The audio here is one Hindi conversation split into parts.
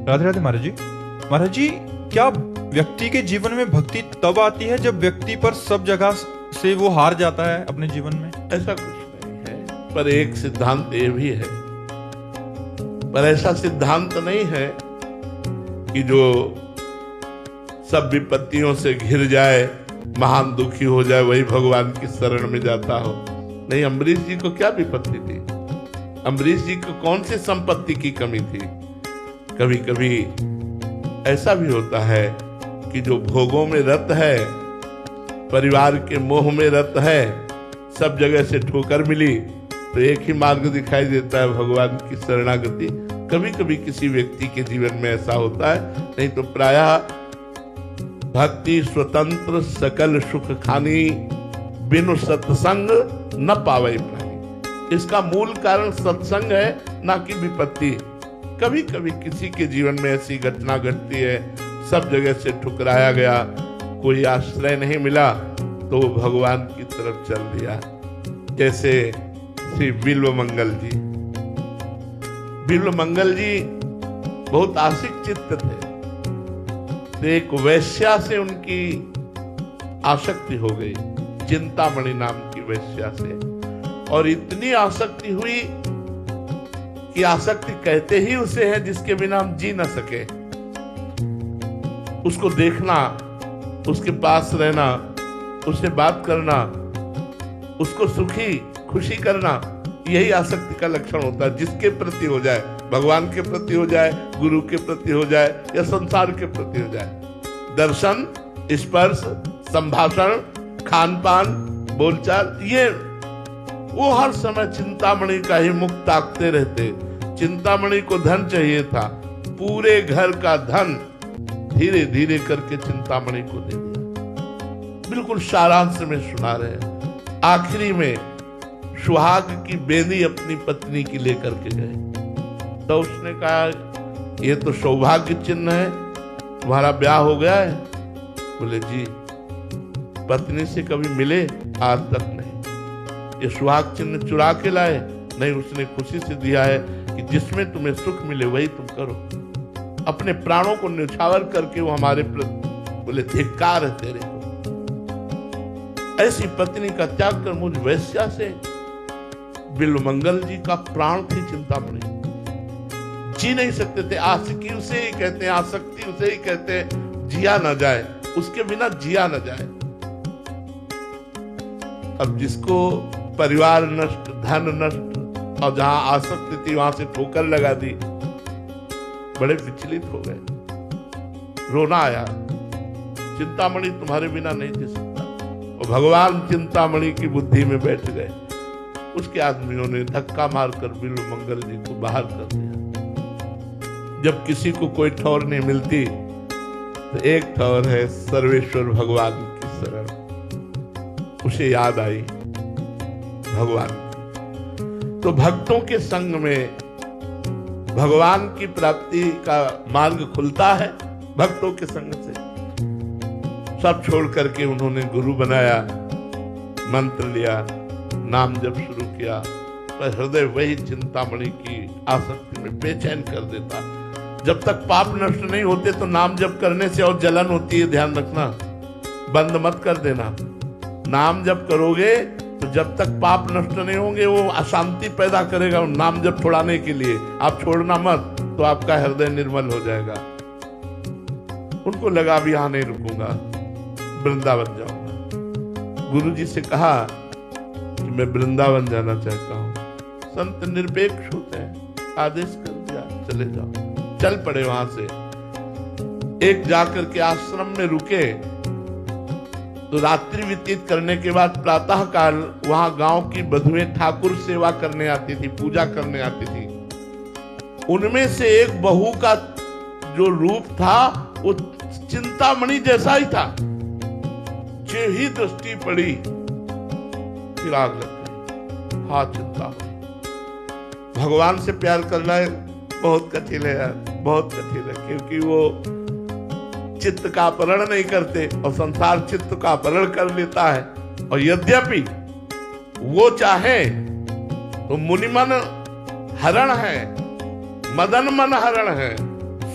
राधे राधे महाराज जी। महाराज जी, क्या व्यक्ति के जीवन में भक्ति तब आती है जब व्यक्ति पर सब जगह से वो हार जाता है अपने जीवन में? ऐसा कुछ नहीं है, पर एक सिद्धांत ये भी है। पर ऐसा सिद्धांत नहीं है कि जो सब विपत्तियों से घिर जाए, महान दुखी हो जाए, वही भगवान की शरण में जाता हो। नहीं, अम्बरीश जी को क्या विपत्ति थी? अम्बरीश जी को कौन सी संपत्ति की कमी थी? कभी कभी ऐसा भी होता है कि जो भोगों में रत है, परिवार के मोह में रत है, सब जगह से ठोकर मिली तो एक ही मार्ग दिखाई देता है, भगवान की शरणागति। कभी कभी किसी व्यक्ति के जीवन में ऐसा होता है, नहीं तो प्रायः भक्ति स्वतंत्र सकल सुख खानी, बिनु सत्संग न पावे प्राणी। इसका मूल कारण सत्संग है, ना कि विपत्ति। कभी कभी किसी के जीवन में ऐसी घटना घटती है, सब जगह से ठुकराया गया, कोई आश्रय नहीं मिला, तो भगवान की तरफ चल दिया। जैसे श्री बिल्वमंगल जी। बिल्वमंगल जी बहुत आशिक चित्त थे। तो एक वैश्या से उनकी आसक्ति हो गई, चिंतामणि नाम की वैश्या से। और इतनी आसक्ति हुई कि आसक्ति कहते ही उसे है जिसके बिना हम जी न सके। उसको देखना, उसके पास रहना, उससे बात करना, उसको सुखी खुशी करना, यही आसक्ति का लक्षण होता है। जिसके प्रति हो जाए, भगवान के प्रति हो जाए, गुरु के प्रति हो जाए, या संसार के प्रति हो जाए। दर्शन, स्पर्श, संभाषण, खान पान, बोलचाल, ये वो हर समय चिंतामणि का ही मुख ताकते रहते। चिंतामणि को धन चाहिए था, पूरे घर का धन धीरे धीरे करके चिंतामणि को दे दिया। बिल्कुल सारांश में सुना रहे हैं। आखिरी में सुहाग की बेदी अपनी पत्नी की लेकर के गए, तो उसने कहा, ये तो सौभाग्य चिन्ह है, तुम्हारा ब्याह हो गया है? बोले जी, पत्नी से कभी मिले? आज तक नहीं। ये सुहाग चिन्ह चुरा के लाए? नहीं, उसने खुशी से दिया है कि जिसमें तुम्हें सुख मिले वही तुम करो। अपने प्राणों को न्यौछावर करके वो हमारे प्रति, बोले धिक्कार है तेरे को। ऐसी पत्नी का त्याग कर मुझ वैश्या से। बिल्वमंगल जी का प्राण थी चिंतामणि, जी नहीं सकते थे। आशिकी उसे ही कहते हैं, आसक्ति उसे ही कहते हैं, जिया न जाए, उसके बिना जिया न जाए। अब जिसको परिवार नष्ट, धन नष्ट, और जहां आसक्ति थी वहां से ठोकर लगा दी, बड़े विचलित हो गए। रोना आया, चिंतामणि तुम्हारे बिना नहीं जी सकता। और भगवान चिंतामणि की बुद्धि में बैठ गए। उसके आदमियों ने धक्का मारकर बिल्वमंगल जी को बाहर कर दिया। जब किसी को कोई ठौर नहीं मिलती तो एक ठौर है सर्वेश्वर भगवान की शरण। उसे याद आई भगवान की। तो भक्तों के संग में भगवान की प्राप्ति का मार्ग खुलता है। भक्तों के संग से सब छोड़ करके उन्होंने गुरु बनाया, मंत्र लिया, नाम जप शुरू किया, पर हृदय वही चिंतामणि की आसक्ति में बेचैन कर देता। जब तक पाप नष्ट नहीं होते तो नाम जप करने से और जलन होती है, ध्यान रखना, बंद मत कर देना। नाम जप करोगे तो जब तक पाप नष्ट नहीं होंगे वो अशांति पैदा करेगा नाम जप छुड़ाने के लिए। आप छोड़ना मत तो आपका हृदय निर्मल हो जाएगा। उनको लगा भी यहां नहीं रुकूंगा, वृंदावन जाऊंगा। गुरु जी से कहा कि मैं वृंदावन जाना चाहता हूं। संत निरपेक्ष होते हैं, आदेश कर दिया, चले जाओ। चल पड़े वहां से। एक जाकर के आश्रम में रुके तो रात्रि व्यतीत करने के बाद प्रातः काल वहां गांव की बधुएं ठाकुर सेवा करने आती थी, पूजा करने आती थी। उनमें से एक बहू का जो रूप था वो चिंतामणि जैसा ही था। जो ही दृष्टि पड़ी फिर आग लग गई। हाँ, चिंतामणि। भगवान से प्यार करना बहुत कठिन है यार, बहुत कठिन है, क्योंकि वो चित्त का अपहरण नहीं करते और संसार चित्त का अपहरण कर लेता है। और यद्यपि वो चाहे तो मुनिमन हरण है, मदन मन हरण है,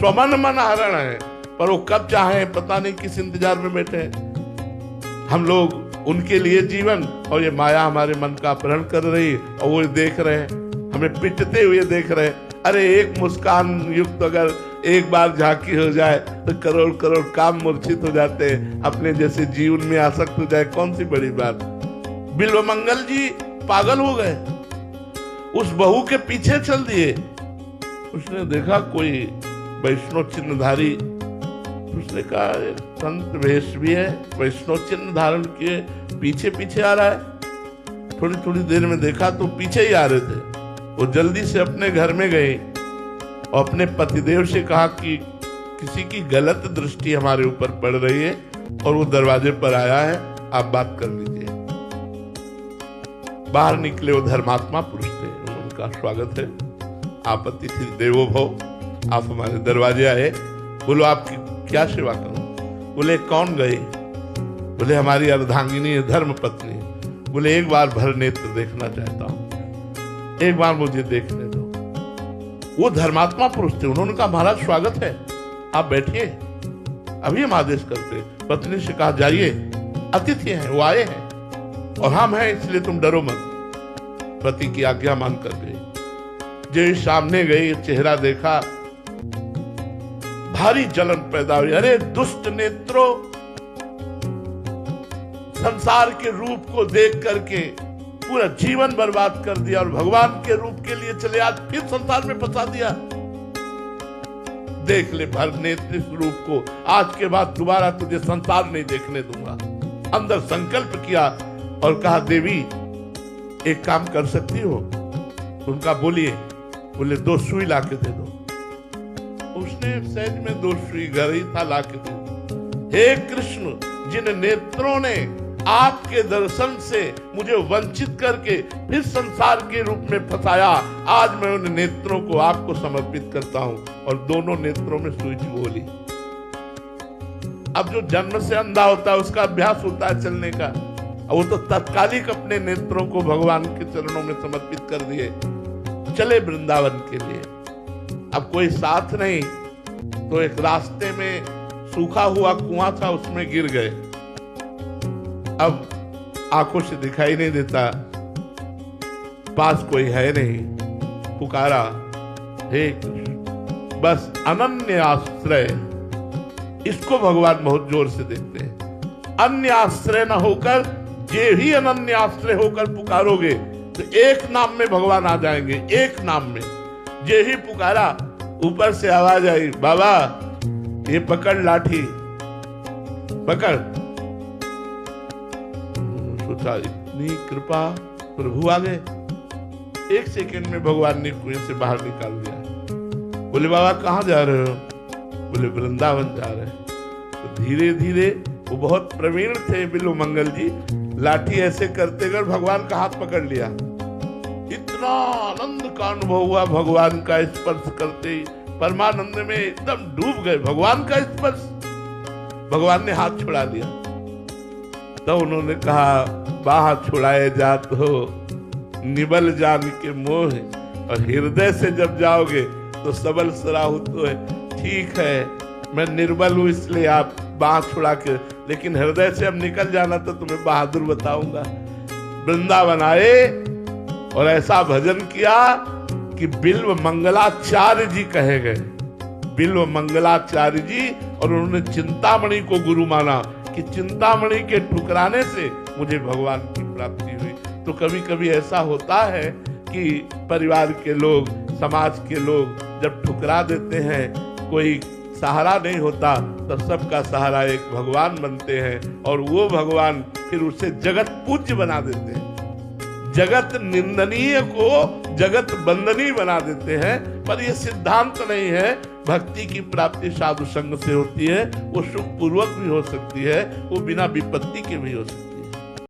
स्वमन मन हरण है, पर वो कब चाहे पता नहीं किस इंतजार में बैठे हैं। हम लोग उनके लिए जीवन, और ये माया हमारे मन का अपहरण कर रही, और वो देख रहे हैं, हमें पिटते हुए देख रहे हैं। अरे एक मुस्कान युक्त अगर एक बार झांकी हो जाए तो करोड़ करोड़ काम मूर्छित हो जाते हैं, अपने जैसे जीवन में आसक्त हो जाए, कौन सी बड़ी बात। बिल्वमंगल जी पागल हो गए, उस बहू के पीछे चल दिए। उसने देखा कोई वैष्णव चिन्हधारी, उसने कहा संत वेश भी है, वैष्णव चिन्ह धारण किए, पीछे पीछे आ रहा है। थोड़ी थोड़ी देर में देखा तो पीछे ही आ रहे थे। वो जल्दी से अपने घर में गए और अपने पतिदेव से कहा कि किसी की गलत दृष्टि हमारे ऊपर पड़ रही है और वो दरवाजे पर आया है, आप बात कर लीजिए। बाहर निकले वो धर्मात्मा पुरुष थे, उनका स्वागत है, आप अतिथि देवो भव, आप हमारे दरवाजे आए, बोलो आपकी क्या सेवा करूं। बोले कौन गए। बोले हमारी अर्धांगिनी धर्म पत्नी। बोले एक बार भर नेत्र देखना चाहता हूं, एक बार मुझे देखने दो। वो धर्मात्मा पुरुष थे, उन्होंने कहा महाराज स्वागत है, आप बैठिए, अभी हम आदेश करते। पत्नी से कहा जाइए, अतिथि हैं, वो आए हैं और हम हैं, इसलिए तुम डरो मत। पति की आज्ञा मान कर गए। जो सामने गई, चेहरा देखा, भारी जलन पैदा हुई। अरे दुष्ट नेत्रों, संसार के रूप को देख करके पूरा जीवन बर्बाद कर दिया और भगवान के रूप के लिए चले, आज फिर संसार में फंसा दिया। देख ले भर नेत्र इस रूप को, आज के बाद दोबारा तुझे संसार नहीं देखने दूंगा। अंदर संकल्प किया और कहा देवी एक काम कर सकती हो। उनका बोलिए। बोले 2 सुई ला के दे दो। उसने सहज में 2 सुई घर ही था, ला के दे दो। हे कृष्ण, जिन नेत्रों ने आपके दर्शन से मुझे वंचित करके फिर संसार के रूप में फंसाया, आज मैं उन नेत्रों को आपको समर्पित करता हूं। और दोनों नेत्रों में सुई बोली। अब जो जन्म से अंधा होता है उसका अभ्यास होता है चलने का, वो तो तत्कालिक अपने नेत्रों को भगवान के चरणों में समर्पित कर दिए, चले वृंदावन के लिए। अब कोई साथ नहीं, तो एक रास्ते में सूखा हुआ कुआं था, उसमें गिर गए। अब आंखों से दिखाई नहीं देता, पास कोई है नहीं। पुकारा, हे कृष्ण, बस अनन्य आश्रय, इसको भगवान बहुत जोर से देखते हैं। अन्य आश्रय न होकर, जे ही अनन्य आश्रय होकर पुकारोगे तो एक नाम में भगवान आ जाएंगे, एक नाम में। जे ही पुकारा, ऊपर से आवाज आई, बाबा ये पकड़ लाठी, पकड़। सोचा इतनी कृपा, प्रभु आ गए। 1 सेकंड में भगवान ने कुएं से बाहर निकाल दिया। बोले बाबा कहाँ जा रहे हो। बोले वृंदावन जा रहे हैं। तो धीरे धीरे, वो बहुत प्रवीण थे बिल्वमंगल जी, लाठी ऐसे करते कर भगवान का हाथ पकड़ लिया। इतना आनंद का अनुभव हुआ भगवान का स्पर्श करते ही, परमानंद में एकदम डूब गए। भगवान का स्पर्श, भगवान ने हाथ छुड़ा दिया। तो उन्होंने कहा, बाह छुड़ाए जात हो निबल जान के मोह, और हृदय से जब जाओगे तो सबल सराहुत है। ठीक है, मैं निर्बल हूं इसलिए आप बाह छुड़ा के, लेकिन हृदय से अब निकल जाना तो तुम्हें बहादुर बताऊंगा। वृंदावन आए और ऐसा भजन किया कि बिल्व मंगलाचार्य जी कहे गए। बिल्व मंगलाचार्य जी, और उन्होंने चिंतामणि को गुरु माना कि चिंतामणि के ठुकराने से मुझे भगवान की प्राप्ति हुई। तो कभी कभी ऐसा होता है कि परिवार के लोग, समाज के लोग जब ठुकरा देते हैं, कोई सहारा नहीं होता, तो सबका सहारा एक भगवान बनते हैं, और वो भगवान फिर उसे जगत पूज्य बना देते हैं। जगत निंदनीय को जगत बंदनीय बना देते हैं। पर यह सिद्धांत नहीं है। भक्ति की प्राप्ति साधु संग से होती है, वो सुख पूर्वक भी हो सकती है, वो बिना विपत्ति के भी हो सकती है।